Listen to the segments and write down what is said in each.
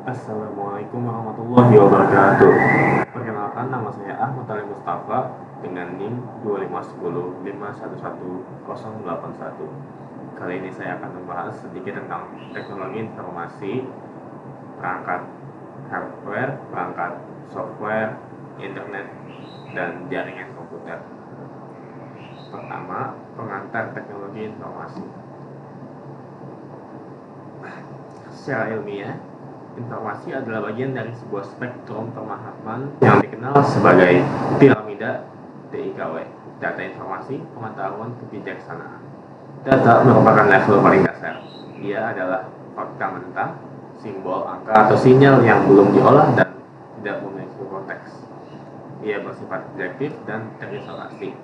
Assalamualaikum warahmatullahi wabarakatuh. Perkenalkan, nama saya Ahmad Ali Mustafa dengan NIM 25105111081. Kali ini saya akan membahas sedikit tentang teknologi informasi, perangkat hardware, perangkat software, internet, dan jaringan komputer. Pertama, pengantar teknologi informasi. Secara ilmiah, informasi adalah bagian dari sebuah spektrum pemahaman yang dikenal sebagai piramida DIKW, data informasi, pengetahuan, kebijaksanaan. Data merupakan level paling dasar. Ia adalah fakta mentah, simbol, angka, atau sinyal yang belum diolah dan tidak memiliki konteks. Ia bersifat objektif dan terisolasi.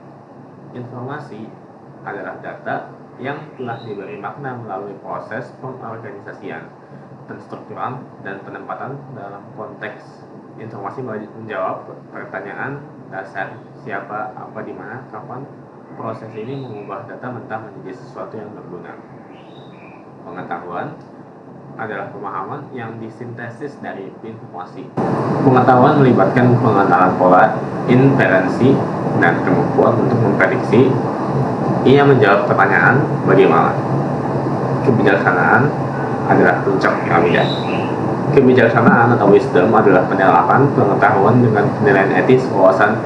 Informasi adalah data yang telah diberi makna melalui proses pengorganisasian, penstrukturan, dan penempatan dalam konteks. Informasi menjawab pertanyaan dasar siapa, apa, di mana, kapan. Proses ini mengubah data mentah menjadi sesuatu yang berguna. Pengetahuan adalah pemahaman yang disintesis dari informasi. Pengetahuan melibatkan pengenalan pola, inferensi, dan kemampuan untuk memprediksi. Ia menjawab pertanyaan bagaimana. Kebijaksanaan adalah puncak piramida. Kebijaksanaan atau wisdom adalah penerapan pengetahuan dengan penilaian etis, wawasan,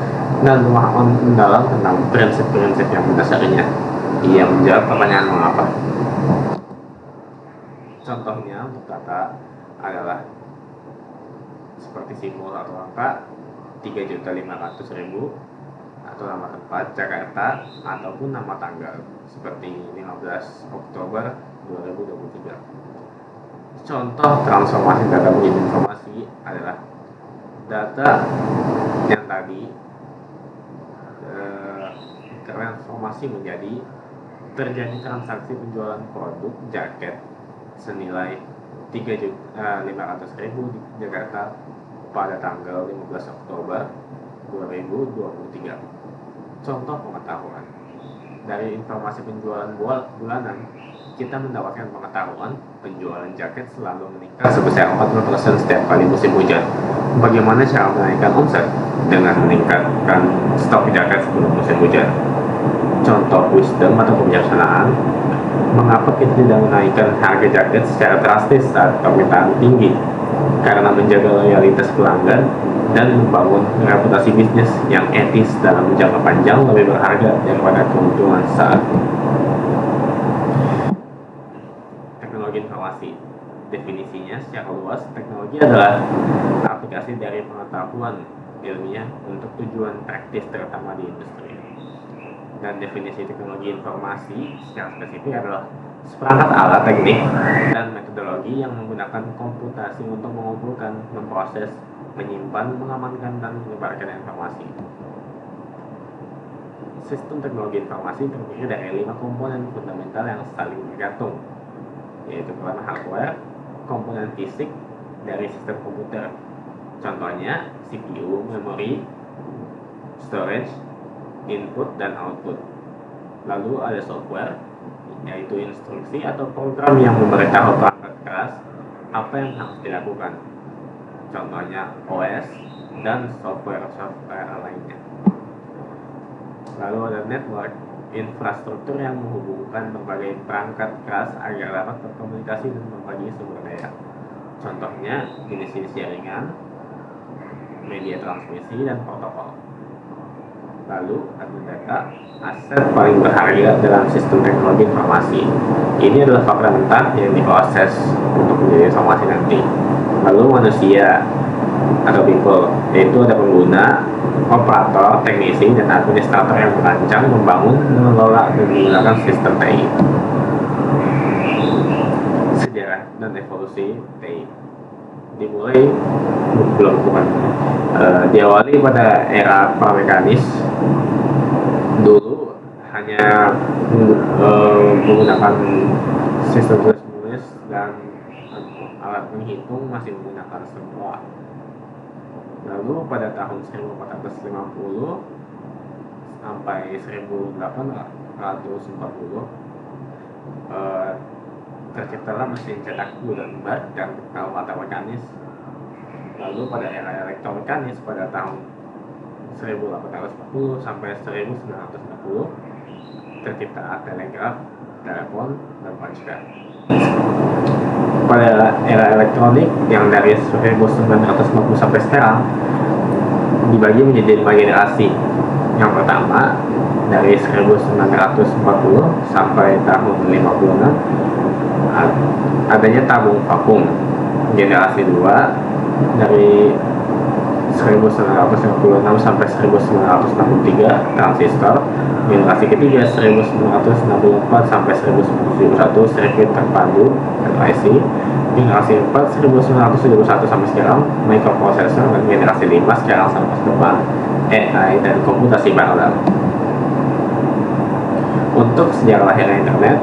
dan pemahaman mendalam tentang prinsip-prinsip yang mendasarinya. Ia menjawab pertanyaan mengapa. Contohnya untuk data adalah seperti simbol atau angka 3.500.000 atau nama tempat Jakarta ataupun nama tanggal seperti 15 Oktober 2023. Contoh transformasi data menjadi informasi adalah data yang tadi transformasi menjadi terjadi transaksi penjualan produk jaket senilai 3.500.000 di Jakarta pada tanggal 15 Oktober 2023. Contoh pengetahuan. Dari informasi penjualan bulanan, kita mendapatkan pengetahuan penjualan jaket selalu meningkat sebesar 40% setiap kali musim hujan. Bagaimana cara menaikkan omset? Dengan meningkatkan stok jaket sebelum musim hujan. Contoh wisdom atau kebijaksanaan. Mengapa kita tidak menaikkan harga jaket secara drastis saat permintaan tinggi? Karena menjaga loyalitas pelanggan dan membangun reputasi bisnis yang etis dalam jangka panjang lebih berharga daripada keuntungan saat. Teknologi informasi. Definisinya secara luas, teknologi adalah aplikasi dari pengetahuan ilmiah untuk tujuan praktis terutama di industri. Dan definisi teknologi informasi secara spesifik adalah seperangkat alat teknik dan metodologi yang menggunakan komputasi untuk mengumpulkan, memproses, menyimpan, mengamankan, dan menyebarkan informasi. Sistem teknologi informasi terdiri dari 5 komponen fundamental yang saling bergantung, yaitu pertama hardware, komponen fisik dari sistem komputer. Contohnya CPU, memori, storage, input dan output. Lalu ada software, yaitu instruksi atau program yang memberitahu perangkat keras apa yang harus dilakukan. Contohnya OS dan software lainnya. Lalu ada network, infrastruktur yang menghubungkan berbagai perangkat keras agar dapat berkomunikasi dan berbagi sumber daya. Contohnya jenis-jenis jaringan, media transmisi, dan protokol. Lalu ada data, aset paling berharga dalam sistem teknologi informasi. Ini adalah fakta mentah yang diproses untuk menjadi informasi nanti. Lalu manusia atau people, yaitu ada pengguna, operator, teknisi, dan administrator yang merancang, membangun, mengelola, dan menggunakan sistem TI. Sejarah dan evolusi TI dimulai diawali pada era pramekanis. Dulu hanya menggunakan sistem tulis menulis dan alat menghitung masih menggunakan stempel. Lalu pada tahun 1450 sampai 1840 terciptalah mesin cetak bulat dan kalkulator mekanis Lalu pada era elektronik pada tahun 1840 sampai 1960 tercipta telegraf, telepon, dan ponsel. Pada era elektronik yang dari 1950 sampai sekarang dibagi menjadi 5 generasi. Yang pertama dari 1940 sampai tahun 56 adanya tabung vakum. Generasi 2 dari 1956 sampai 1963 transistor. Generasi ketiga 1964 sampai 1971 sirkuit terpadu (IC). Generasi 4 1971 sampai sekarang microprocessor, dan generasi 5 sekarang sampai depan AI dan komputasi paralel. Untuk sejarah lahirnya internet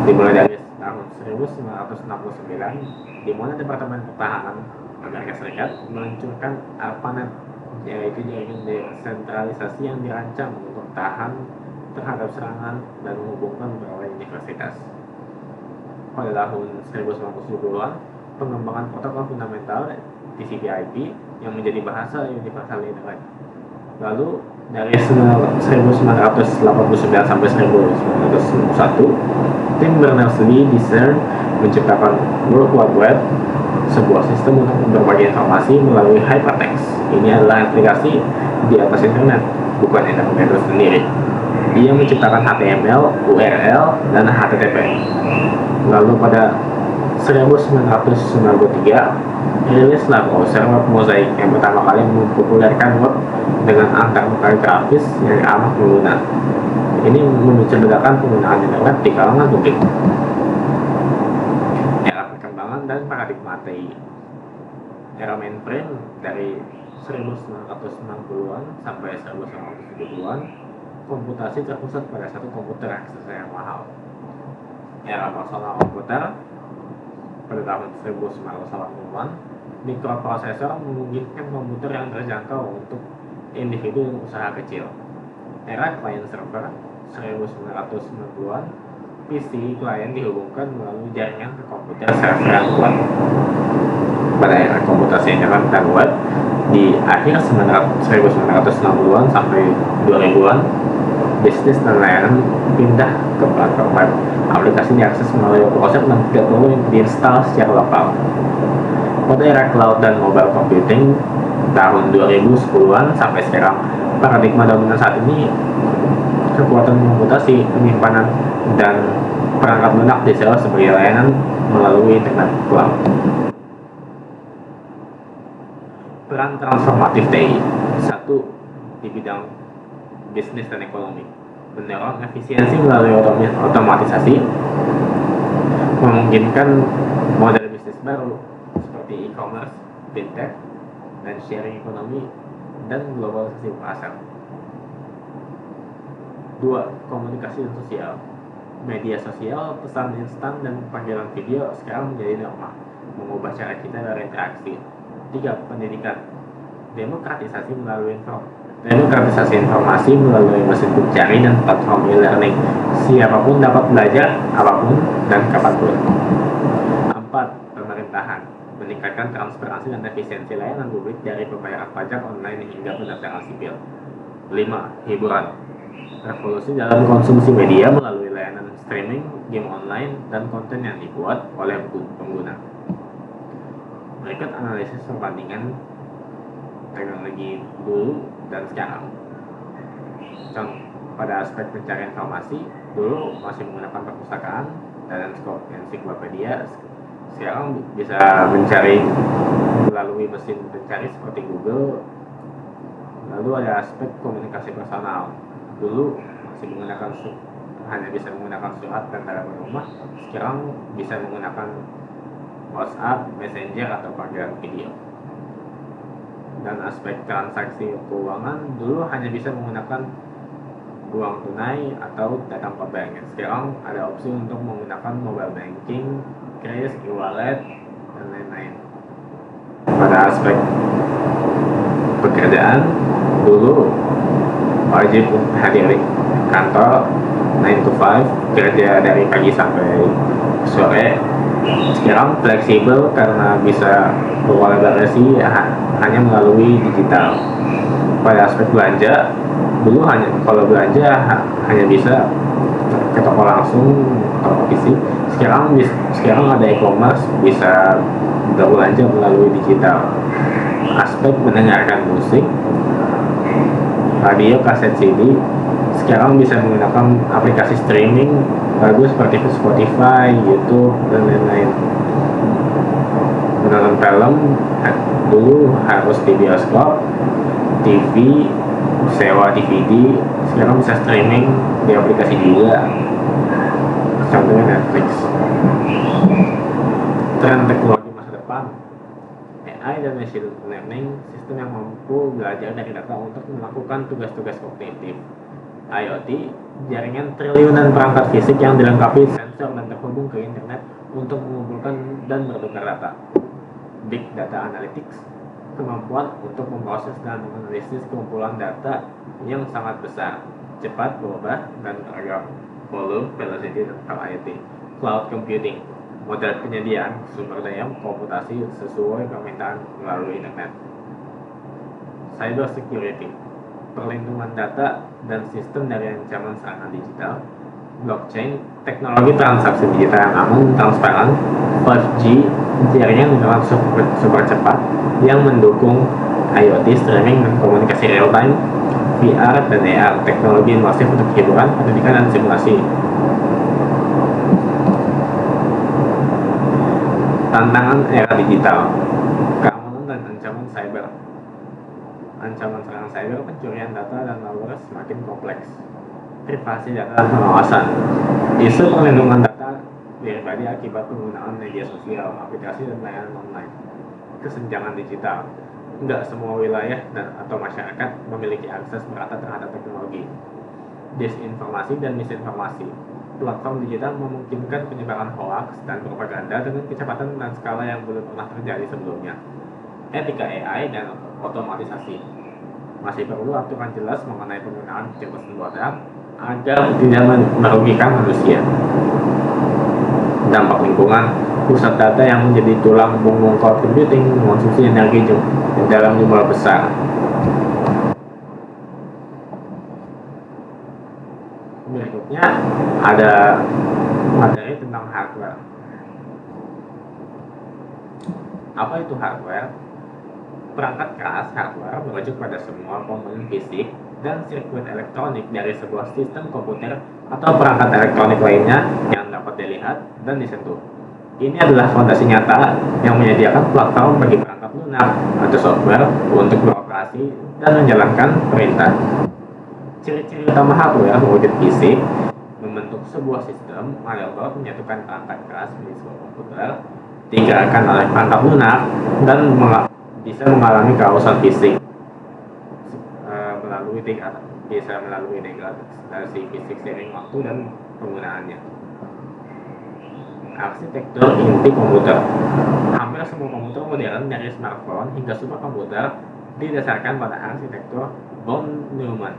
dimulai dari tahun 1969 di mana Departemen Pertahanan Amerika Serikat meluncurkan ARPANET, yaitu jaringan desentralisasi yang dirancang untuk tahan terhadap serangan dan menghubungkan beberapa universitas. Pada tahun 1970-an, pengembangan protokol fundamental TCP/IP yang menjadi bahasa universal internet. Lalu dari 1989 sampai 1991, tim Berners-Lee di CERN menciptakan World Wide Web, sebuah sistem untuk berbagi informasi melalui hypertext. Ini adalah aplikasi di atas internet, bukan internet itu sendiri. Dia menciptakan HTML, URL, dan HTTP. Lalu pada 1993, rilislah browser web Mosaic yang pertama kali mempopulerkan web dengan antarmuka grafis yang ramah pengguna. Ini memicu ledakan penggunaan internet di kalangan publik. Era perkembangan dan paradigma TI. Era mainframe dari 1960-an sampai 1970-an, komputasi terpusat pada satu komputer raksasa yang mahal. Era personal komputer pada tahun 1980-an, mikroprosesor memungkinkan komputer yang terjangkau untuk individu dan usaha kecil. Era client server 1990-an, PC klien dihubungkan melalui jaringan ke komputer server yang kuat. Pada era komputasi internet dan web di akhir 1960-an sampai 2000-an, bisnis dan layanan pindah ke platform web. Aplikasi diakses melalui browser dan tidak perlu diinstal secara lokal. Pada era cloud dan mobile computing tahun 2010-an sampai sekarang, paradigma dominan saat ini kekuatan komputasi, penyimpanan, dan perangkat lunak disewa sebagai layanan melalui internet cloud. Peran transformatif TI. 1. Di bidang bisnis dan ekonomi, mendorong efisiensi melalui otomatisasi, memungkinkan model bisnis baru seperti e-commerce, fintech, dan sharing ekonomi, dan globalisasi pasar. 2. Komunikasi dan sosial. Media sosial, pesan instan, dan panggilan video sekarang menjadi norma, mengubah cara kita berinteraksi. 3. Pendidikan. Demokratisasi informasi melalui mesin pencari dan platform e-learning. Siapapun dapat belajar apapun dan kapanpun. 4. Pemerintahan. Meningkatkan transparansi dan efisiensi layanan publik dari pembayaran pajak online hingga pendaftaran sipil. 5. Hiburan. Revolusi dalam konsumsi media melalui layanan streaming, game online, dan konten yang dibuat oleh pengguna. Berikut analisis perbandingan teknologi dulu dan sekarang. Contoh, pada aspek pencarian informasi, dulu masih menggunakan perpustakaan dan ensiklopedia. Sekarang bisa mencari melalui mesin pencari seperti Google. Lalu ada aspek komunikasi personal. Dulu masih hanya bisa menggunakan surat dan telepon rumah. Sekarang bisa menggunakan WhatsApp, Messenger, atau panggilan video. Dan aspek transaksi keuangan, dulu hanya bisa menggunakan uang tunai atau datang ke bank. Sekarang ada opsi untuk menggunakan mobile banking, kris, e-wallet, dan lain-lain. Pada aspek pekerjaan, dulu wajib hadir di kantor 9 to 5, kerja dari pagi sampai sore, Sekarang fleksibel karena bisa berkolaborasi hanya melalui digital. Pada aspek belanja, dulu kalau belanja hanya bisa ke toko langsung, toko fisik. Sekarang ada e-commerce, bisa berbelanja melalui digital. Aspek mendengarkan musik, radio, kaset CD, sekarang bisa menggunakan aplikasi streaming bagus seperti Spotify, YouTube, dan lain-lain. Menonton film dulu harus di bioskop, TV, sewa DVD, sekarang bisa streaming di aplikasi juga, contohnya Netflix. Tren teknologi masa depan, AI dan machine learning, sistem yang mampu belajar dari data untuk melakukan tugas-tugas kognitif. IoT, jaringan triliunan perangkat fisik yang dilengkapi sensor dan terhubung ke internet untuk mengumpulkan dan bertukar data. Big Data Analytics, kemampuan untuk memproses dan menganalisis kumpulan data yang sangat besar, cepat, berubah, dan beragam. Volume, velocity, dan IoT. Cloud Computing, model penyediaan sumber daya komputasi sesuai permintaan melalui internet. Cyber Security, perlindungan data dan sistem dari ancaman serangan digital. Blockchain, teknologi transaksi digital yang aman, transparan. 5G, jaringan internet super cepat yang mendukung IoT, streaming, dan komunikasi real time. VR dan AR, teknologi imersif untuk hiburan, pendidikan, dan simulasi. Tantangan era digital, keamanan dan ancaman cyber. Ancaman serangan cyber, pencurian data dan malware semakin kompleks. Privasi data dan pengawasan, isu perlindungan data pribadi akibat penggunaan media sosial, aplikasi, dan layanan online. Kesenjangan digital, tidak semua wilayah atau masyarakat memiliki akses merata terhadap teknologi. Disinformasi dan misinformasi, platform digital memungkinkan penyebaran hoaks dan propaganda dengan kecepatan dan skala yang belum pernah terjadi sebelumnya. Etika AI dan otomatisasi, masih perlu aturan jelas mengenai penggunaan kecerdasan buatan agar tidak merugikan manusia. Dampak lingkungan, pusat data yang menjadi tulang punggung cloud computing mengonsumsi energi dalam jumlah besar. Berikutnya ada materi tentang hardware. Apa itu hardware? Perangkat keras hardware merujuk pada semua komponen fisik dan sirkuit elektronik dari sebuah sistem komputer atau perangkat elektronik lainnya yang dapat dilihat dan disentuh. Ini adalah fondasi nyata yang menyediakan platform bagi perangkat lunak atau software untuk beroperasi dan menjalankan perintah. Ciri-ciri utama hardware wujud fisik, membentuk sebuah sistem, motherboard menyatukan perangkat keras menjadi sebuah komputer, digerakkan oleh perangkat lunak, dan bisa mengalami keharusan fisik melalui degradasi fisik seiring waktu dan penggunaannya. Arsitektur inti komputer, hampir semua komputer modern dari smartphone hingga superkomputer didasarkan pada arsitektur von Neumann.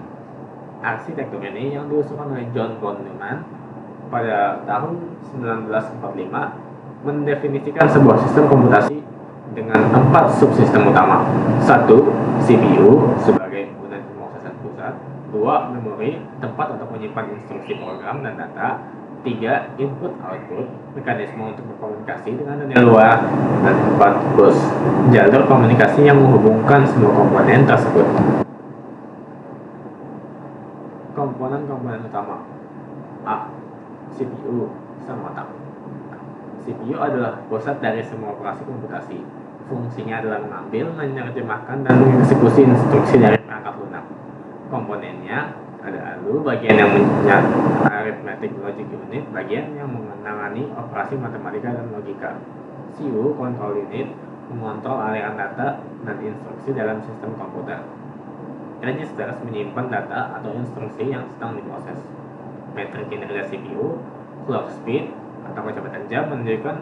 Arsitektur ini yang diusulkan oleh John von Neumann pada tahun 1945 mendefinisikan sebuah sistem komputasi dengan 4 subsistem utama. 1. CPU sebagai unit pemrosesan pusat. 2. Memori, tempat untuk menyimpan instruksi program dan data. 3. Input-output, mekanisme untuk berkomunikasi dengan dunia luar. Dan 4. Bus, jalur komunikasi yang menghubungkan semua komponen tersebut. Komponen-komponen utama. A. CPU sang otak. CPU adalah pusat dari semua operasi komputasi. Fungsinya adalah mengambil, menerjemahkan, dan mengeksekusi instruksi dari perangkat lunak. Komponennya ada bagian yang arithmetic logic unit, bagian yang menangani operasi matematika dan logika. CPU control unit mengontrol aliran data dan instruksi dalam sistem komputer. Registers menyimpan data atau instruksi yang sedang diproses. Metrik kinerja CPU, clock speed atau kecepatan jam menunjukkan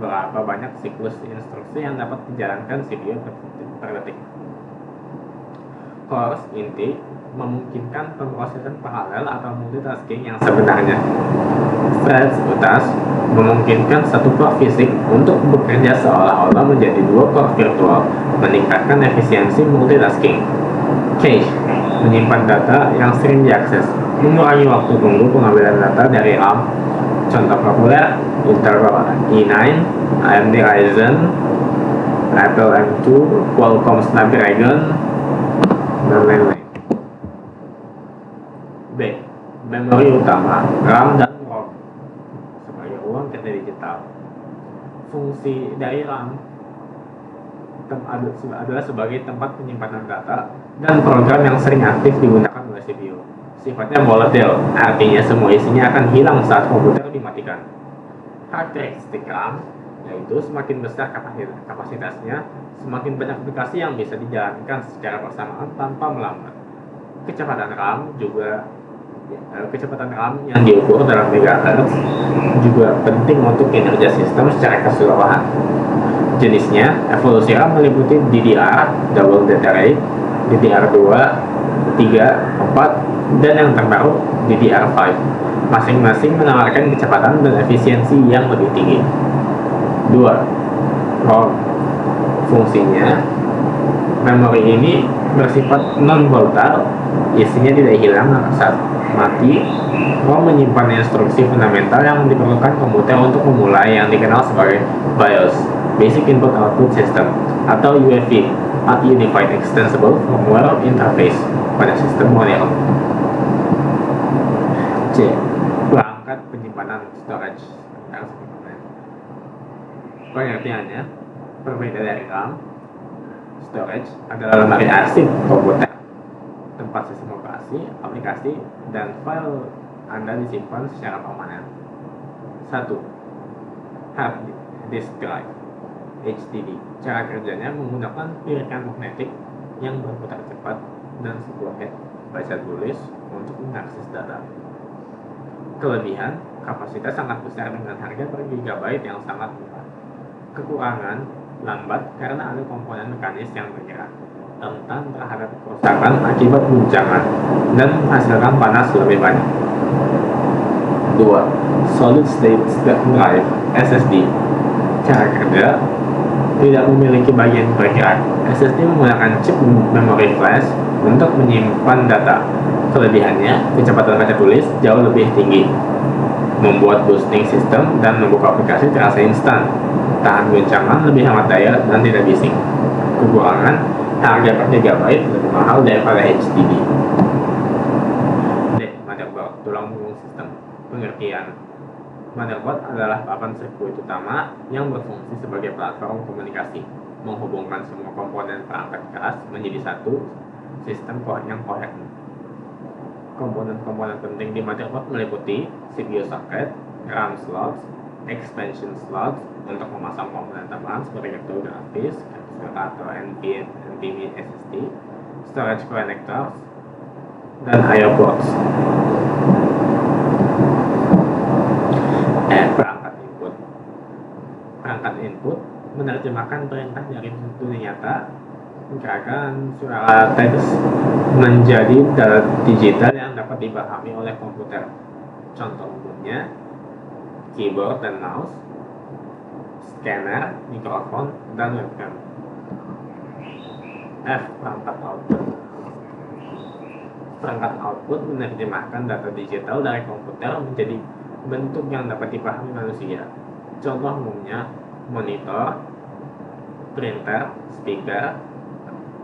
berapa banyak siklus instruksi yang dapat dijalankan CPU per detik. cores inti memungkinkan pemrosesan paralel atau multitasking yang sebenarnya. Threads utas memungkinkan satu core fisik untuk bekerja seolah-olah menjadi dua core virtual, meningkatkan efisiensi multitasking. Cache menyimpan data yang sering diakses, mengurangi waktu tunggu pengambilan data dari RAM. Contoh populer Intel i9, AMD Ryzen, Apple M2, Qualcomm Snapdragon, dan lain-lain. B. Memori utama, RAM dan ROM sebagai ruang kerja digital. Fungsi dari RAM adalah sebagai tempat penyimpanan data dan program yang sering aktif digunakan oleh CPU. Sifatnya volatile, artinya semua isinya akan hilang saat komputer dimatikan. Karakteristik RAM yaitu semakin besar kapasitasnya, semakin banyak aplikasi yang bisa dijalankan secara bersamaan tanpa melambat. Kecepatan RAM yang diukur dalam megahertz juga penting untuk kinerja sistem secara keseluruhan. Jenisnya, evolusi RAM meliputi DDR, Double Data Rate, DDR2, 3, 4, dan yang terbaru DDR5. Masing-masing menawarkan kecepatan dan efisiensi yang lebih tinggi. 2. ROM. Fungsinya, memori ini bersifat non-volatile, isinya tidak hilang saat mati. ROM menyimpan instruksi fundamental yang diperlukan komputer untuk memulai yang dikenal sebagai BIOS, Basic Input Output System, atau UEFI, Unified Extensible Firmware Interface, pada sistem modern. C. Perangkat penyimpanan storage. Pengertiannya, berbeda dari RAM, storage adalah lemari arsip komputer, tempat sistem operasi, aplikasi, dan file Anda disimpan secara permanen. 1. Hard disk drive HDD. Cara kerjanya menggunakan pilihan magnetik yang berputar cepat dan sebuah head baca tulis untuk mengakses data. Kelebihan, kapasitas sangat besar dengan harga per gigabyte yang sangat murah. Kekurangan, lambat karena ada komponen mekanis yang bergerak, rentan terhadap kerusakan akibat guncangan, dan menghasilkan panas lebih banyak. 2. Solid State Drive SSD. Cara kerja, tidak memiliki bagian bergerak. SSD menggunakan chip memori flash untuk menyimpan data. Kelebihannya, kecepatan baca tulis jauh lebih tinggi, membuat boosting sistem dan membuka aplikasi terasa instan, tahan guncangan, lebih hemat daya, dan tidak bising. Kekurangan, harga per gigabyte lebih mahal daripada HDD. D. Motherboard, tulang punggung sistem. Pengertian, motherboard adalah papan sirkuit utama yang berfungsi sebagai platform komunikasi, menghubungkan semua komponen perangkat keras menjadi satu sistem yang koheren. Komponen-komponen penting di motherboard meliputi CPU socket, RAM slots, expansion slots untuk memasang komponen tambahan seperti kartu grafis atau NVMe SSD, storage connectors, dan I/O ports. Perangkat input. Perangkat input menerjemahkan perintah dari dunia nyata, menggerakkan suara teks menjadi data digital yang dapat dipahami oleh komputer. Contoh umumnya keyboard dan mouse, scanner, mikrofon, dan webcam. F. Perangkat output. Perangkat output menerjemahkan data digital dari komputer menjadi bentuk yang dapat dipahami manusia. Contoh umumnya monitor, printer, speaker,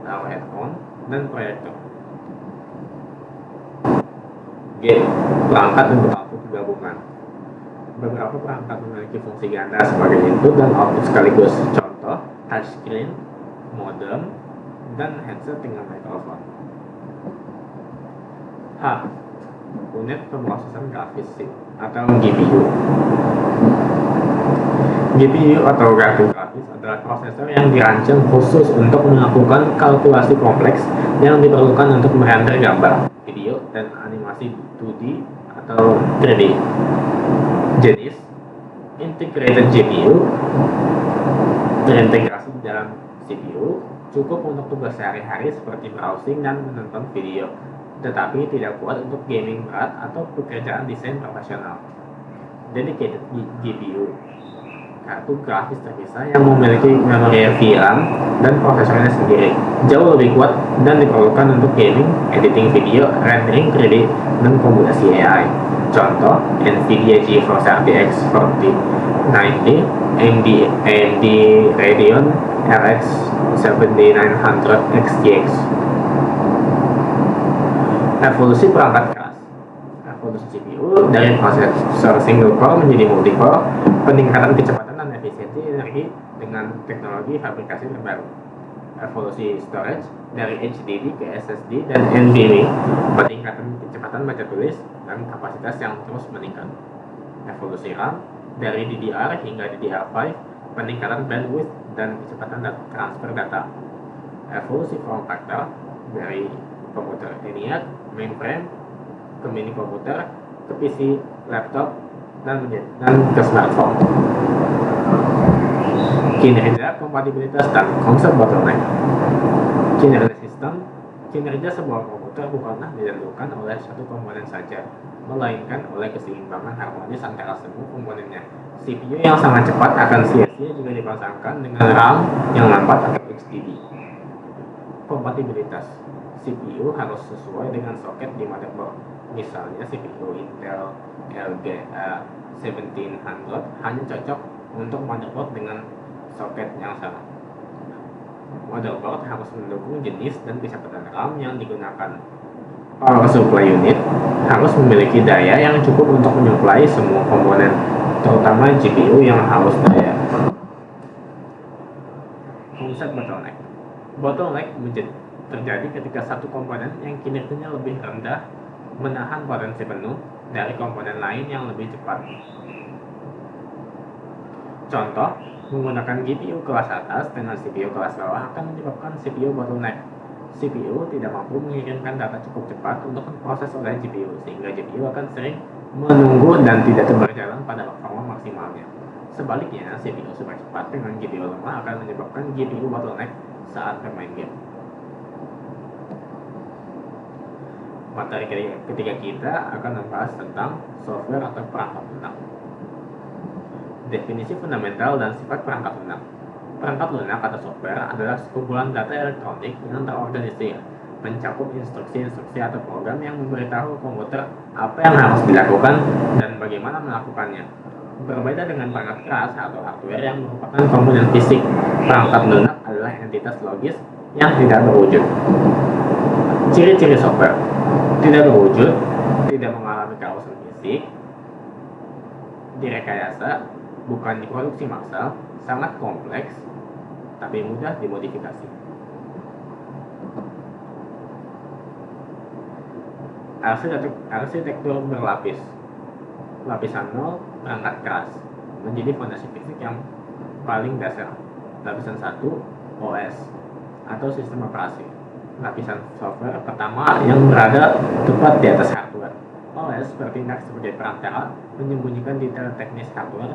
headphone, dan proyektor. G. Perangkat untuk output gabungan. Beberapa perangkat memiliki fungsi ganda sebagai input dan output sekaligus. Contoh, touchscreen, modem, dan headset dengan mikrofon. H. Unit pemrosesan grafis atau GPU. GPU atau kartu grafis adalah prosesor yang dirancang khusus untuk melakukan kalkulasi kompleks yang diperlukan untuk merender gambar, video, dan animasi 2D atau 3D. Jenis integrated GPU, terintegrasi di dalam CPU. cukup untuk tugas sehari-hari seperti browsing dan menonton video, tetapi tidak kuat untuk gaming berat atau pekerjaan desain profesional. Dedicated GPU, kartu grafis terpisah yang memiliki memori VRAM dan prosesornya sendiri, jauh lebih kuat dan diperlukan untuk gaming, editing video, rendering 3D, dan komputasi AI. Contoh, NVIDIA GeForce RTX 4090, AMD Radeon RX 7900 XTX. Evolusi perangkat keras. Evolusi CPU dari prosesor single core menjadi multi core, peningkatan kecepatan dan efisiensi energi dengan teknologi fabrikasi terbaru. Evolusi storage dari HDD ke SSD dan NVMe, peningkatan kecepatan baca tulis dan kapasitas yang terus meningkat. Evolusi RAM dari DDR hingga DDR5, peningkatan bandwidth dan kecepatan transfer data. Evolusi form factor dari komputer ENIAC, mainframe, ke mini komputer, ke PC, laptop, dan ke smartphone. Kinerja, kompatibilitas, dan konsep bottleneck. Kinerja sebuah komputer bukanlah ditentukan oleh satu komponen saja, melainkan oleh keseimbangan harmonis antara semua komponennya. CPU yang sangat cepat akan sia-sia jika dipasangkan dengan RAM yang lambat atau HDD. Kompatibilitas. CPU harus sesuai dengan soket di motherboard. Misalnya CPU Intel LGA 1700 hanya cocok untuk motherboard dengan soket yang sama. Motherboard harus mendukung jenis dan kecepatan RAM yang digunakan. Power supply unit harus memiliki daya yang cukup untuk menyuplai semua komponen, terutama GPU yang haus daya. Konsep bottleneck. Bottleneck terjadi ketika satu komponen yang kinerjanya lebih rendah menahan potensi penuh dari komponen lain yang lebih cepat. Contoh, menggunakan GPU kelas atas dengan CPU kelas bawah akan menyebabkan CPU bottleneck. CPU tidak mampu mengirimkan data cukup cepat untuk diproses oleh GPU, sehingga GPU akan sering menunggu dan tidak berjalan pada performa maksimalnya. Sebaliknya, CPU super cepat dengan GPU lemah akan menyebabkan GPU bottleneck saat bermain game. Materi ketiga kita akan membahas tentang software atau perangkat lunak. Definisi fundamental dan sifat perangkat lunak. Perangkat lunak atau software adalah sekumpulan data elektronik yang terorganisir, mencakup instruksi-instruksi atau program yang memberitahu komputer apa yang harus dilakukan dan bagaimana melakukannya. Berbeda dengan perangkat keras atau hardware yang merupakan komponen fisik, perangkat lunak adalah entitas logis yang tidak berwujud. Ciri-ciri software: tidak berwujud, tidak mengalami kausan fisik, direkayasa, bukan diproduksi massal, sangat kompleks, tapi mudah dimodifikasi. Arsitektur berlapis. Lapisan 0, perangkat keras, menjadi fondasi fisik yang paling dasar. Lapisan 1, OS, atau sistem operasi. Lapisan software pertama yang berada tepat di atas hardware. OS bertindak sebagai perantara, menyembunyikan detail teknis hardware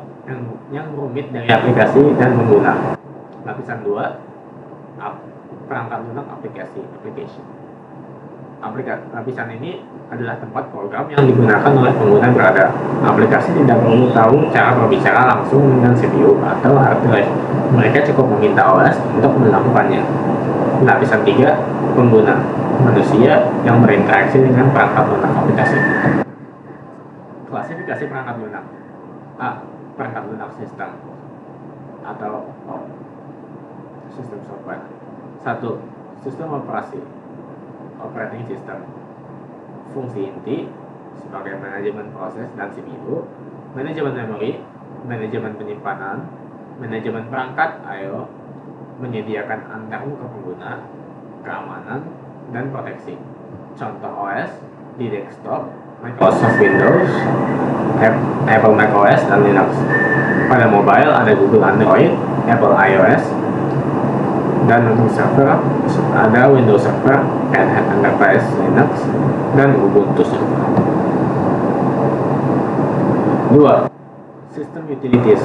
yang rumit dari aplikasi dan pengguna. Lapisan 2, perangkat lunak application. Lapisan ini adalah tempat program yang digunakan oleh pengguna berada. Aplikasi tidak perlu tahu cara berbicara langsung dengan CPU atau hard drive. Mereka cukup meminta OS untuk melakukannya. Lapisan 3, pengguna, manusia yang berinteraksi dengan perangkat lunak aplikasi. Klasifikasi perangkat lunak. A. Perangkat lunak sistem atau sistem software. 1. Sistem operasi, operating system. Fungsi inti sebagai manajemen proses dan CPU, manajemen memori, manajemen penyimpanan, manajemen perangkat I/O, menyediakan antarmuka pengguna, keamanan, dan proteksi. Contoh OS di desktop, Microsoft Windows, Apple macOS, dan Linux. Pada mobile ada Google Android, Apple iOS, dan untuk server ada Windows Server, Red Hat Enterprise Linux, dan Ubuntu Server. 2. System Utilities.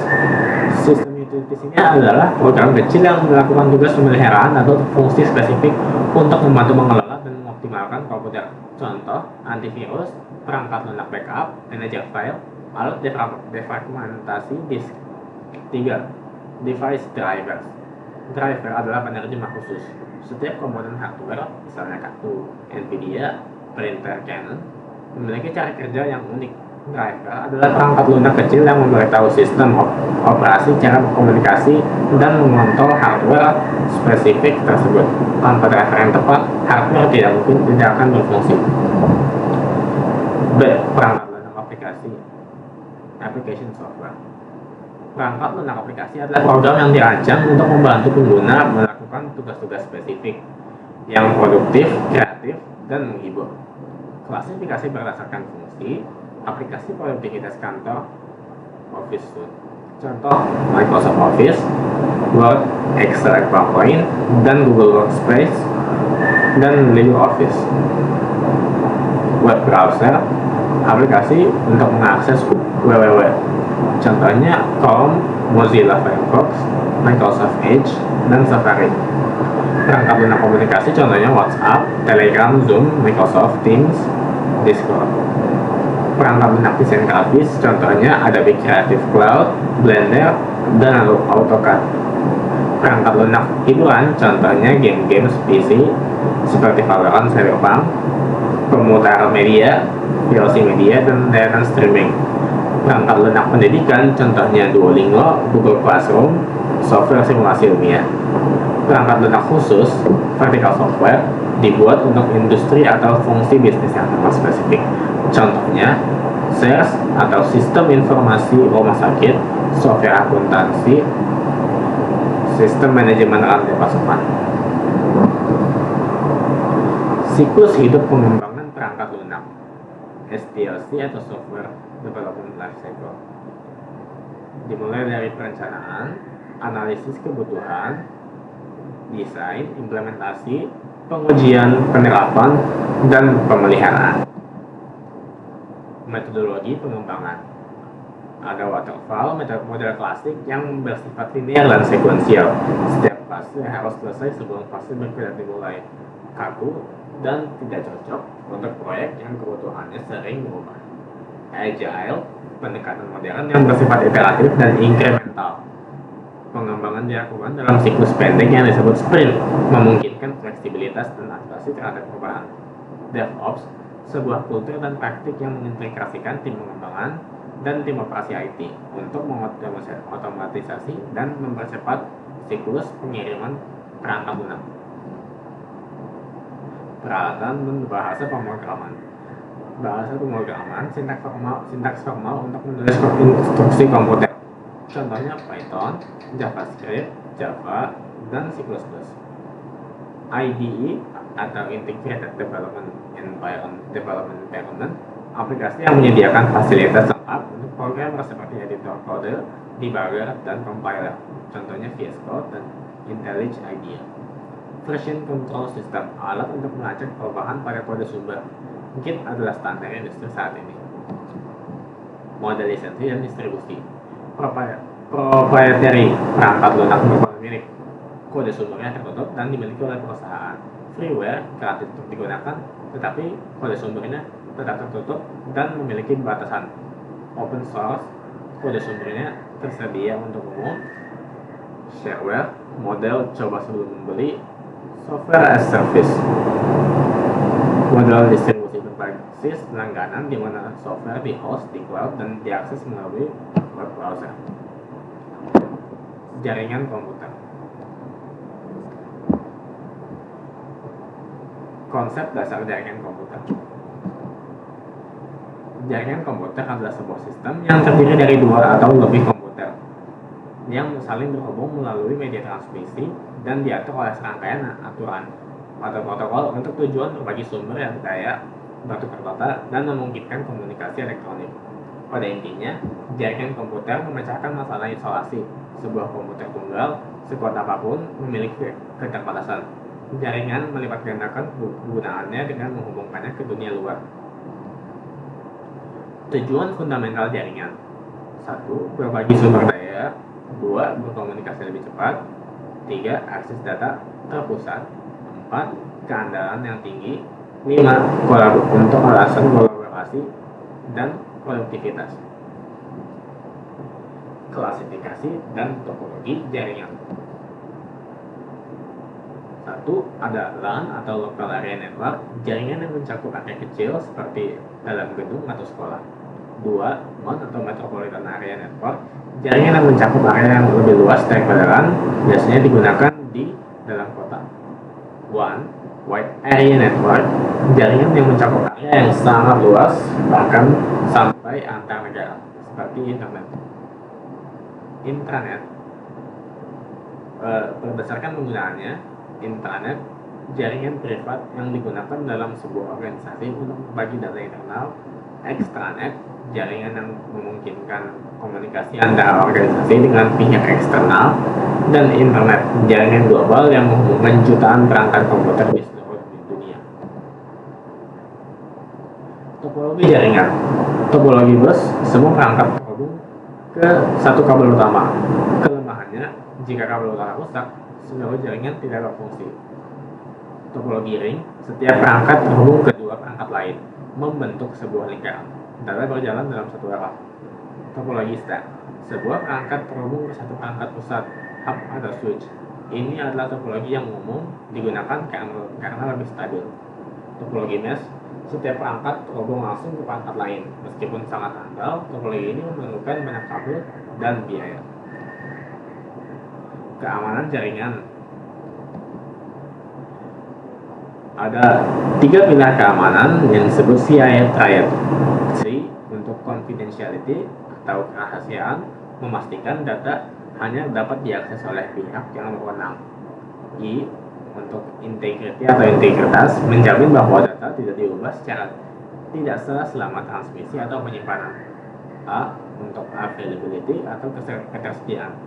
System Utilities ini adalah program kecil yang melakukan tugas pemeliharaan atau fungsi spesifik untuk membantu mengelola dan mengoptimalkan komputer. Contoh, antivirus, perangkat lunak backup, manajer file, alat defragmentasi disk. 3. Device drivers. Driver adalah penerjemah khusus. Setiap komponen hardware, misalnya kartu Nvidia, printer Canon, memiliki cara kerja yang unik. Driver adalah perangkat lunak kecil yang memberitahu sistem operasi cara berkomunikasi dan mengontrol hardware spesifik tersebut. Tanpa driver yang tepat, hardware tidak akan berfungsi. B. Perangkat lunak aplikasi. Application software. Perangkat lunak aplikasi adalah program yang dirancang untuk membantu pengguna melakukan tugas-tugas spesifik yang produktif, kreatif, dan menghibur. Klasifikasi berdasarkan fungsi. Aplikasi produktivitas kantor, Office Suite. Contoh, Microsoft Office, Word, Excel, PowerPoint, dan Google Workspace, dan LibreOffice. Web browser, aplikasi untuk mengakses www. Contohnya Chrome, Mozilla Firefox, Microsoft Edge, dan Safari. Perangkat lunak komunikasi contohnya WhatsApp, Telegram, Zoom, Microsoft Teams, Discord. Perangkat lunak desain grafis contohnya Adobe Creative Cloud, Blender, dan AutoCAD. Perangkat lunak hiburan contohnya game-game PC seperti Valorant, Cyberpunk, pemutar media, VLC media, dan layanan streaming. Perangkat lunak pendidikan contohnya Duolingo, Google Classroom, software simulasi ilmiah. Perangkat lunak khusus, vertical software, dibuat untuk industri atau fungsi bisnis yang sangat spesifik. Contohnya, SaaS atau sistem informasi rumah sakit, software akuntansi, sistem manajemen rantai pasokan. Siklus hidup pengembangan perangkat lunak, SDLC atau Software Development Lifecycle, dimulai dari perencanaan, analisis kebutuhan, desain, implementasi, pengujian, penerapan, dan pemeliharaan. Metodologi pengembangan. Ada waterfall, model klasik yang bersifat linear dan sekuensial. Setiap fase harus selesai sebelum fase berikutnya dimulai. Kaku dan tidak cocok untuk proyek yang kebutuhannya sering berubah. Agile, pendekatan modern yang bersifat iteratif dan incremental. Pengembangan dilakukan dalam siklus pendek yang disebut sprint, memungkinkan fleksibilitas dan adaptasi terhadap perubahan. DevOps, sebuah kultur dan praktik yang mengintegrasikan tim pengembangan dan tim operasi IT untuk mengotomatisasi dan mempercepat siklus pengiriman perangkat lunak. Peralatan dan bahasa pemrograman. Bahasa pemrograman sintaks formal untuk menulis instruksi komputer. Contohnya Python, JavaScript, Java, dan C++. IDE atau Integrated Development Environment, aplikasi yang menyediakan fasilitas lengkap untuk programmer seperti editor kode, debugger, dan compiler. Contohnya VS Code dan IntelliJ IDEA. Version Control System, alat untuk melacak perubahan pada kode sumber. Git adalah standar industri saat ini. Modelisasi dan distribusi. Proprietary, perangkat lunak milik kode sumbernya tertutup dan dimiliki oleh perusahaan. Freeware, gratis untuk digunakan, tetapi kode sumbernya tetap tertutup dan memiliki batasan. Open source, kode sumbernya tersedia untuk umum. Shareware, model coba sebelum membeli. Software as service, model distribusi berbasis langganan di mana software di host di cloud dan diakses melalui web browser. Jaringan komputer. Konsep dasar jaringan komputer. Jaringan komputer adalah sebuah sistem yang terdiri dari dua atau lebih komputer yang saling terhubung melalui media transmisi dan diatur oleh serangkaian aturan atau protokol untuk tujuan berbagi sumber yang daya, bertukar data, dan memungkinkan komunikasi elektronik. Pada intinya, jaringan komputer memecahkan masalah isolasi. Sebuah komputer tunggal, sekuat apapun, memiliki keterbatasan. Jaringan melipat gandakan penggunaannya dengan menghubungkannya ke dunia luar. Tujuan fundamental jaringan: 1. Berbagi sumber daya. 2. Berkomunikasi lebih cepat. 3. Akses data terpusat. 4. Keandalan yang tinggi. 5. Untuk alasan kolaborasi dan produktivitas. Klasifikasi dan topologi jaringan. 1. Ada LAN atau Local Area Network, jaringan yang mencakup area kecil seperti dalam gedung atau sekolah. 2. MON atau Metropolitan Area Network, jaringan yang mencakup area yang lebih luas daripada LAN, biasanya digunakan di dalam kota. 1. Wide Area Network, jaringan yang mencakup area yang sangat luas, bahkan sampai antar negara, seperti internet. Intranet, berdasarkan penggunaannya, intranet jaringan privat yang digunakan dalam sebuah organisasi untuk berbagi data internal. Extranet, jaringan yang memungkinkan komunikasi antara organisasi dengan pihak eksternal. Dan internet, jaringan global yang menghubungkan jutaan perangkat komputer di seluruh dunia. Topologi jaringan. Topologi bus, semua perangkat terhubung ke satu kabel utama. Kelemahannya, jika kabel utama rusak, seluruh jaringan tidak berfungsi. Topologi ring, setiap perangkat terhubung ke dua perangkat lain, membentuk sebuah lingkaran. Data berjalan dalam satu arah. Topologi stack, sebuah perangkat terhubung ke satu perangkat pusat, hub atau switch. Ini adalah topologi yang umum digunakan karena lebih stabil. Topologi mesh, setiap perangkat terhubung langsung ke perangkat lain. Meskipun sangat andal, topologi ini memerlukan banyak kabel dan biaya. Keamanan jaringan. Ada 3 pilar keamanan yang disebut CIA Triad. C untuk confidentiality atau kerahasiaan, memastikan data hanya dapat diakses oleh pihak yang berwenang. I untuk integrity atau integritas, menjamin bahwa data tidak diubah secara tidak sah selama transmisi atau penyimpanan. A untuk availability atau ketersediaan,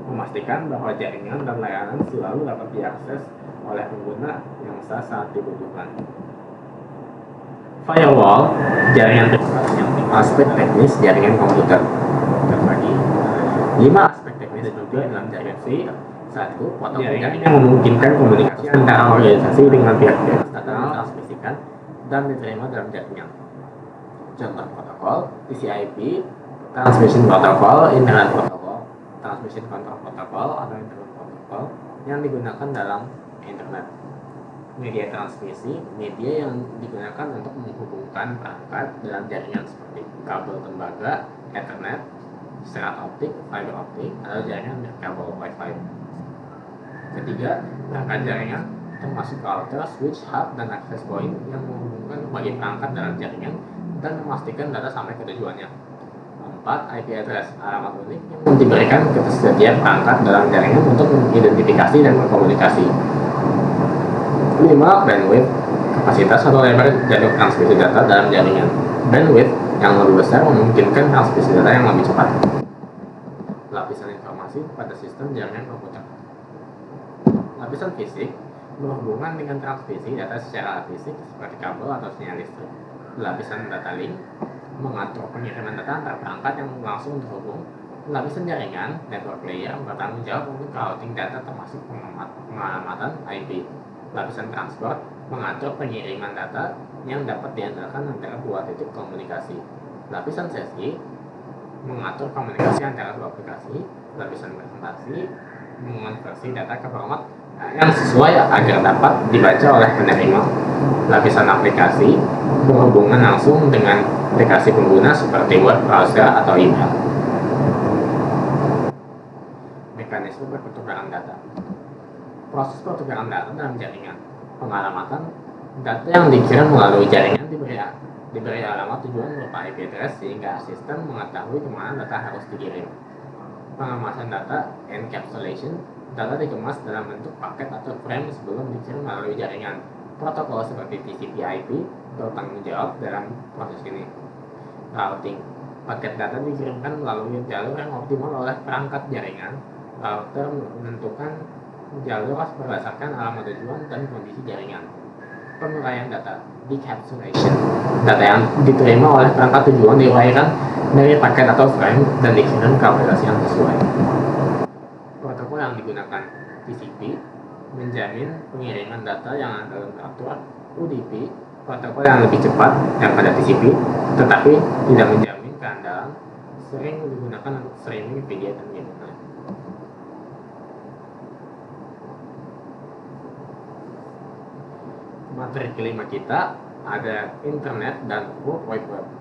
memastikan bahwa jaringan dan layanan selalu dapat diakses oleh pengguna yang sah saat dibutuhkan. Firewall, jaringan privat yang aspek teknis jaringan komputer terbagi 5 aspek teknis juga dalam jaringan C. 1. Protokol jaringan yang memungkinkan komunikasi antara organisasi dengan pihak-pihak data ditransmisikan dan diterima dalam jaringan. Contoh protokol TCP/IP, Transmission Protocol, Internet Protocol, Transmission Control Protocol atau Internet Protocol yang digunakan dalam internet. Media transmisi, media yang digunakan untuk menghubungkan perangkat dalam jaringan seperti kabel tembaga, Ethernet, serat optik, fiber optik, atau jaringan kabel Wi-Fi. Ketiga, perangkat jaringan termasuk router, switch, hub, dan access point yang menghubungkan berbagai perangkat dalam jaringan dan memastikan data sampai ke tujuannya. 4. IP address, alamat unik yang diberikan ke setiap perangkat dalam jaringan untuk mengidentifikasi dan berkomunikasi. 5. Bandwidth, kapasitas atau lebar jalur transmisi data dalam jaringan. Bandwidth yang lebih besar memungkinkan transmisi data yang lebih cepat. Lapisan informasi pada sistem jaringan komputer. Lapisan fisik berhubungan dengan transmisi data secara fisik seperti kabel atau sinyal listrik. Lapisan data link mengatur pengiriman data antar perangkat yang langsung terhubung. Lapisan jaringan network layer bertanggung jawab untuk routing data termasuk pengalamatan IP. Lapisan transport mengatur pengiriman data yang dapat diandalkan antara dua titik komunikasi. Lapisan sesi mengatur komunikasi antara dua aplikasi. Lapisan presentasi mengonversi data ke format yang sesuai agar dapat dibaca oleh penerima. Lapisan aplikasi berhubungan langsung dengan aplikasi pengguna seperti web browser atau email. Mekanisme pertukaran data. Proses pertukaran data dalam jaringan. Pengalamatan data yang dikirim melalui jaringan diberi alamat tujuan berupa IP address sehingga sistem mengetahui kemana data harus dikirim. Pengemasan data, encapsulation, data dikemas dalam bentuk paket atau frame sebelum dikirim melalui jaringan. Protokol seperti TCP/IP bertanggung jawab dalam proses ini. Routing, paket data dikirimkan melalui jalur yang optimal oleh perangkat jaringan. Router menentukan jalur berdasarkan alamat tujuan dan kondisi jaringan. penguraian data, decapsulation. Data yang diterima oleh perangkat tujuan diuraikan dari paket atau frame dan dikirim ke aplikasi yang sesuai. Protokol yang digunakan TCP menjamin pengiriman data yang dalam teratur. UDP, protokol yang lebih cepat daripada TCP, tetapi tidak menjamin keandalan, sering digunakan untuk streaming video dan game online. Materi kelima kita ada internet dan World Wide Web.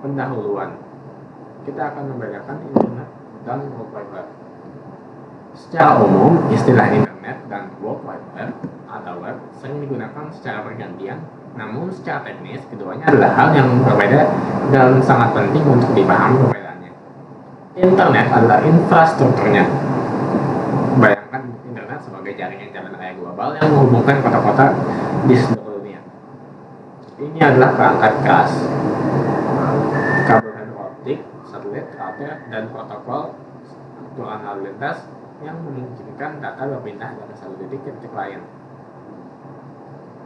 Pendahuluan, kita akan membedakan internet dan World Wide Web. Secara umum, istilah internet dan World Wide Web atau web sering digunakan secara bergantian, namun secara teknis keduanya adalah hal yang berbeda dan sangat penting untuk dipahami perbedaannya. Internet adalah infrastrukturnya. Bayangkan internet sebagai jaringan raya global yang menghubungkan kota-kota di seluruh dunia. Ini adalah perangkat keras, kabel fiber optik, satelit, router, dan protokol aturan lalu lintas yang memungkinkan data berpindah dari satu titik ke titik lain.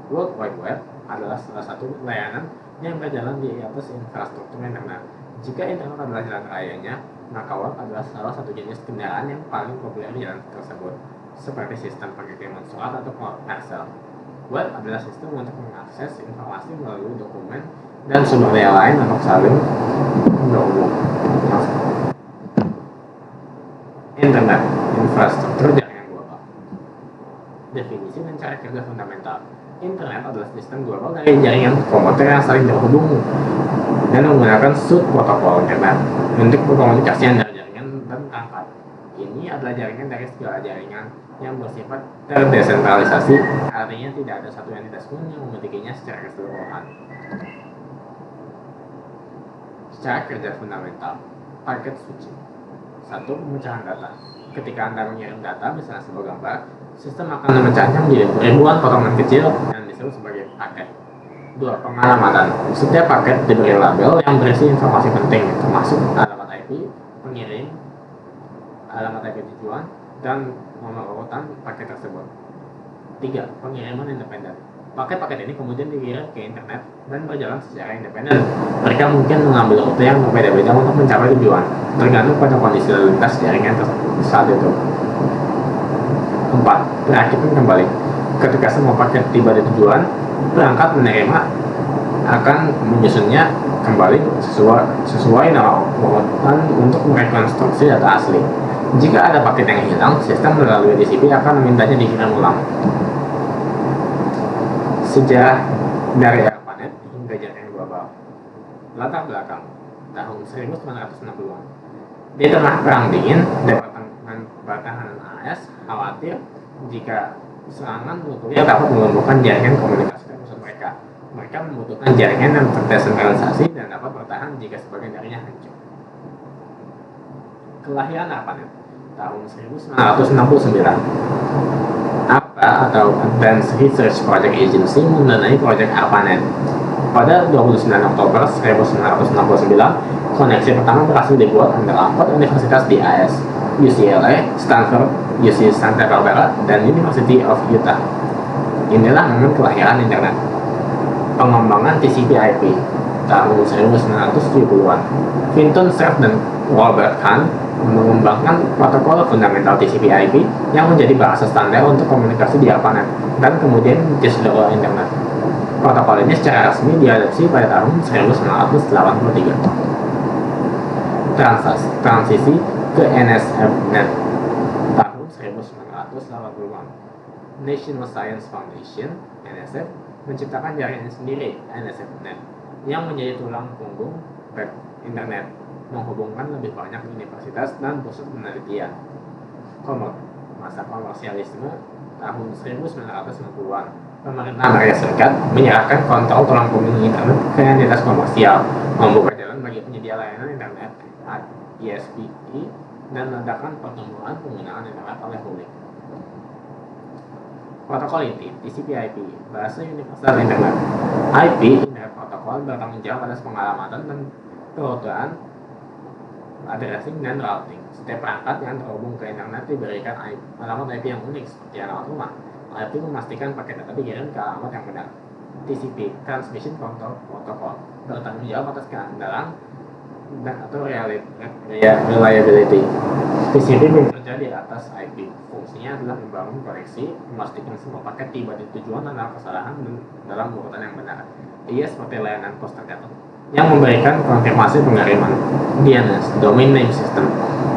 World Wide Web adalah salah satu layanan yang berjalan di atas infrastruktur internet. Jika internet adalah jalan rayanya, maka web adalah salah satu jenis kendaraan yang paling populer di jalan tersebut, seperti sistem pengiriman surat atau parcel. Web adalah sistem untuk mengakses informasi melalui dokumen dan sumber daya lain untuk saling berhubung. Internet, infrastruktur jaringan global. Definisi dan cara kerja fundamental. Internet adalah sistem global dari jaringan komputer yang saling terhubung dan menggunakan suite protokol internet untuk berkomunikasi antara jaringan dan perangkat. Ini adalah jaringan dari segala jaringan yang bersifat terdesentralisasi, artinya tidak ada satu entitas pun yang memilikinya secara keseluruhan. Secara kerja fundamental, packet switching. Satu, pemecahan data. Ketika Anda mengirim data, misalnya sebuah gambar, sistem akan memecahnya menjadi ribuan potongan kecil yang disebut sebagai paket. Dua, pengalamatan. Setiap paket diberi label yang berisi informasi penting, termasuk alamat IP pengirim, alamat IP tujuan, dan nomor urutan paket tersebut. Tiga, pengiriman independen. Paket-paket ini kemudian dikirim ke internet dan berjalan secara independen. Mereka mungkin mengambil rute yang berbeda-beda untuk mencapai tujuan, tergantung pada kondisi lalu lintas jaringan saat itu. 4. Perakitan kembali. Ketika semua paket tiba di tujuan, perangkat menerima akan menyusunnya kembali sesuai nama urutan untuk merekonstruksi data asli. Jika ada paket yang hilang, sistem melalui TCP akan memintanya dikirim ulang. Sejarah dari ARPANET hingga jaringan global. Latar belakang tahun 1960-an. Di tengah perang dingin, Departemen Pertahanan AS khawatir jika serangan nuklir dapat melumpuhkan jaringan komunikasi musuh mereka. Mereka membutuhkan jaringan yang terdesentralisasi dan dapat bertahan jika sebagian darinya hancur. Kelahiran ARPANET tahun 1969. ARPA atau Advanced Research Project Agency mendanai proyek ARPANET. Pada 29 Oktober 1969, koneksi pertama berhasil dibuat antara 4 universitas di AS, UCLA, Stanford, UC Santa Barbara, dan University of Utah. Inilah momen kelahiran internet. Pengembangan TCP/IP tahun 1970-an. Vinton Cerf dan Robert Hahn mengembangkan protokol fundamental TCP/IP yang menjadi bahasa standar untuk komunikasi di ARPANET dan kemudian di seluruh internet. Protokol ini secara resmi diadopsi pada tahun 1983. Transisi ke NSFNet tahun 1980-an. National Science Foundation (NSF) menciptakan jaringan sendiri NSFNet yang menjadi tulang punggung web internet, menghubungkan lebih banyak universitas dan pusat penelitian. Masa komersialisme tahun 1990-an. Pemerintah Amerika Serikat menyerahkan kontrol tulang punggung internet ke entitas komersial, membuka jalan bagi penyedia layanan internet ISP dan meledakan pertumbuhan penggunaan internet oleh publik. Protokol inti TCP/IP, bahasa universal internet. IP, internet protokol, bertanggung jawab atas pengalamatan dan perutuan addressing, dan routing. Setiap perangkat yang terhubung ke internet diberikan alamat IP yang unik seperti alamat rumah. IP memastikan paket data dikirim ke alamat yang benar. TCP (Transmission Control Protocol) bertanggung jawab atas keandalan dan atau reliability. TCP bekerja di atas IP. Fungsinya adalah membangun koneksi, memastikan semua paket tiba di tujuan tanpa kesalahan dan dalam urutan yang benar. Ia seperti layanan pos tergantung yang memberikan konfirmasi pengiriman. DNS (Domain Name System).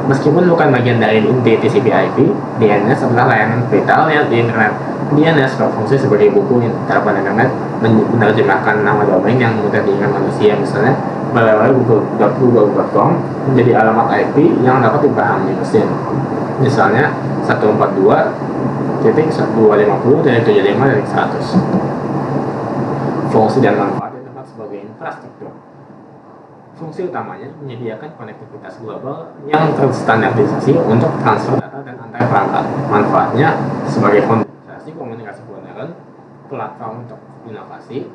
Meskipun bukan bagian dari inti TCP/IP, DNS adalah layanan vital yang di internet. DNS berfungsi sebagai buku telepon internet, menerjemahkan nama domain yang mudah diingat manusia, misalnya www.google.com menjadi alamat IP yang dapat dipahami mesin. Misalnya 142.150.75/100. Fungsi dan manfaat internet sebagai infrastruktur. Fungsi utamanya menyediakan konektivitas global yang terstandarisasi untuk transfer data dan antar perangkat. Manfaatnya sebagai fondasi komunikasi modern, platform untuk inovasi,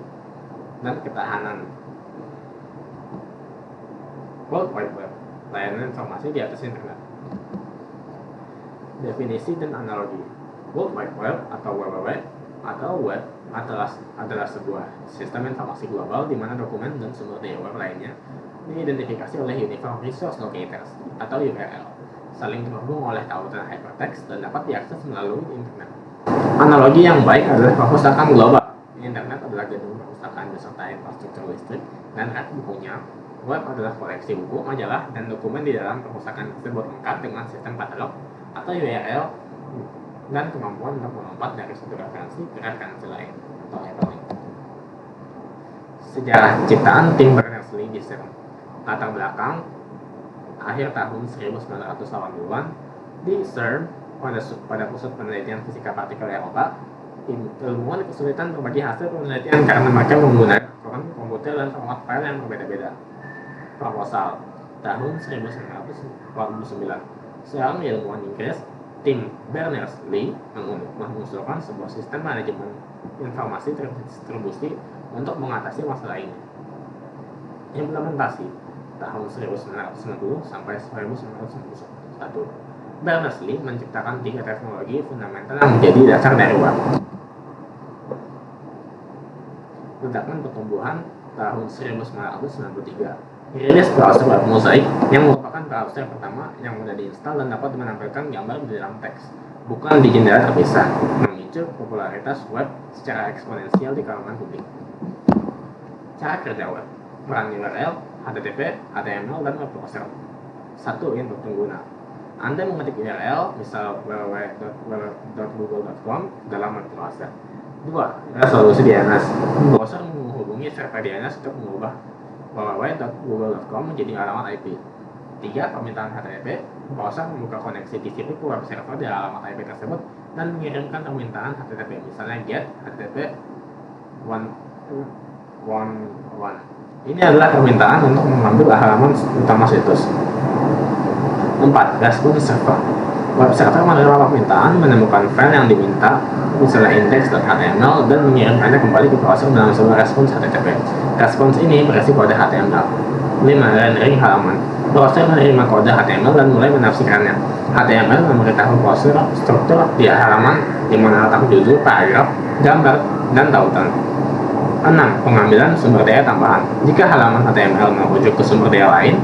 dan ketahanan. World Wide Web, layanan informasi di atas internet. Definisi dan analogi. World Wide Web atau WWW atau web adalah sebuah sistem informasi global di mana dokumen dan sumber daya web lainnya diidentifikasi oleh Uniform Resource Locators atau URL, saling terhubung oleh tautan hypertext dan dapat diakses melalui internet. Analogi yang baik adalah perpustakaan global. Internet adalah gedung perpustakaan beserta infrastruktur listrik dan rak bukunya. Web adalah koleksi buku, majalah, dan dokumen di dalam perpustakaan tersebut lengkap dengan sistem katalog atau URL dan kemampuan untuk melompat dari satu referensi ke referensi lain atau hyperlink. Sejarah ciptaan tim Berners-Lee di CERN. Latar belakang akhir tahun 1980-an di CERN, pada pusat penelitian fisika partikel Eropa, ilmuwan kesulitan berbagi hasil penelitian karena mereka menggunakan komputer dan format file yang berbeda-beda. Proposal tahun 1949. Seorang ilmuwan Inggris, tim Berners-Lee, mengusulkan sebuah sistem manajemen informasi terdistribusi untuk mengatasi masalah ini. Implementasi tahun 1990 sampai 1991. Berners-Lee menciptakan 3 teknologi fundamental yang menjadi dasar dari web. Ledakan pertumbuhan tahun 1993. Rilis browser web Mosaic yang merupakan browser pertama yang mudah diinstal dan dapat menampilkan gambar di dalam teks, bukan di jendela terpisah, memicu popularitas web secara eksponensial di kalangan publik. Cara kerja web: peran URL, HTTP, HTML, dan web browser. 1. Input pengguna. Anda mengetik URL, misal www.google.com dalam web browser. 2. Resolusi DNS. Browser menghubungi server DNS untuk mengubah www.google.com menjadi alamat IP. 3. Permintaan HTTP. Browser membuka koneksi TCP ke web server di alamat IP tersebut dan mengirimkan permintaan HTTP, misalnya get HTTP 111. Ini adalah permintaan untuk mengambil halaman utama situs. 4. Respon server. Web server menerima permintaan, menemukan file yang diminta, misalnya index.html, dan mengirimkannya kembali ke browser dalam sebuah respons HTTP. Respons ini berisi kode HTML. 5. Rendering halaman. Browser menerima kode HTML dan mulai menafsirkannya. HTML memberitahu browser struktur di halaman di mana letak judul, paragraf, gambar, dan tautan. 6. Pengambilan sumber daya tambahan. Jika halaman HTML merujuk ke sumber daya lain,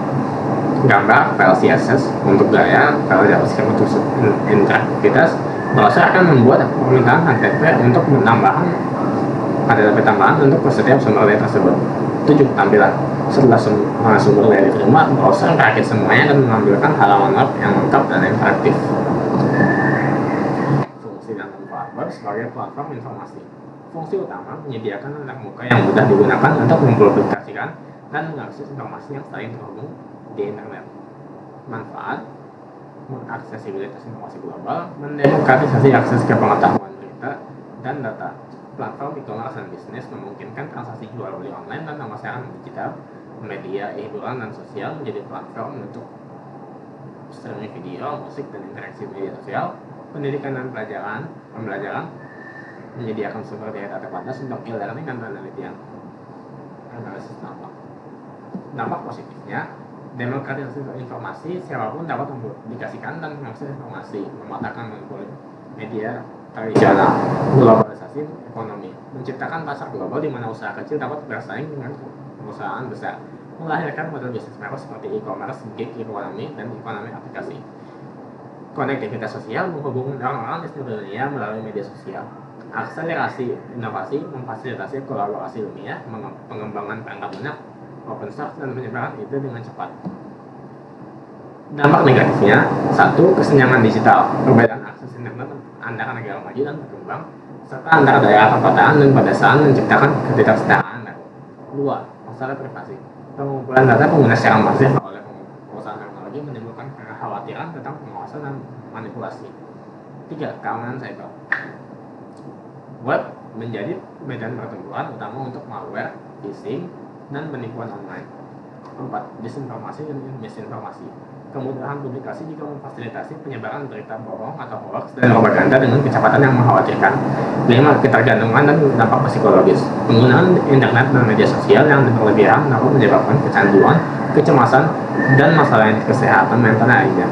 gambar, file CSS untuk gaya, file JavaScript untuk interaktivitas, browser akan membuat permintaan HTTP untuk menambahkan HTTP tambahan untuk setiap sumber daya tersebut. 7. Tampilan. Setelah sumber daya diterima, browser merakit semuanya dan menampilkan halaman web yang lengkap dan interaktif. Fungsi dan manfaat web sebagai platform informasi. Fungsi utama menyediakan letak muka yang mudah digunakan untuk mempublikasikan dan mengakses informasi yang saling terhubung di internet. Manfaat: mengaksesibilitas informasi global, mendemokratisasi akses ke pengetahuan, berita, dan data. Platform e-commerce dan bisnis memungkinkan transaksi jual beli online dan pemasaran digital. Media, hiburan, dan sosial menjadi platform untuk streaming video, musik, dan interaksi media sosial. Pendidikan dan pembelajaran menyediakan sumber daya terbatas untuk e-learning dan penelitian. Analisis dampak. Dampak positifnya, Demokratisasi informasi, siapapun dapat mempublikasikan dan mengakses informasi, mematahkan monopoli media tradisional, globalisasi ekonomi, menciptakan pasar global di mana usaha kecil dapat bersaing dengan perusahaan besar, melahirkan model bisnis baru seperti e-commerce, gig economy, dan ekonomi aplikasi. Konektivitas sosial menghubungkan orang-orang di seluruh dunia melalui media sosial. Akselerasi inovasi memfasilitasi kolaborasi ilmiah, pengembangan perangkat lunak, open source, dan penyebaran ide dengan cepat. Dampak negatifnya, 1. Kesenjangan digital, perbedaan akses internet antara negara maju dan berkembang, serta antara daerah perkotaan dan pedesaan menciptakan ketidaksetaraan baru. 2. Masalah privasi, pengumpulan data pengguna secara masif oleh perusahaan teknologi menimbulkan kekhawatiran tentang pengawasan dan manipulasi. 3. Keamanan cyber, web menjadi medan pertempuran utama untuk malware, phishing, dan penipuan online. 4. Disinformasi dan misinformasi, kemudahan publikasi juga memfasilitasi penyebaran berita bohong atau hoax dan propaganda dengan kecepatan yang mengkhawatirkan. 5. Ketergantungan dan dampak psikologis, penggunaan internet dan media sosial yang berlebihan dapat menyebabkan kecanduan, kecemasan, dan masalah kesehatan mental lainnya.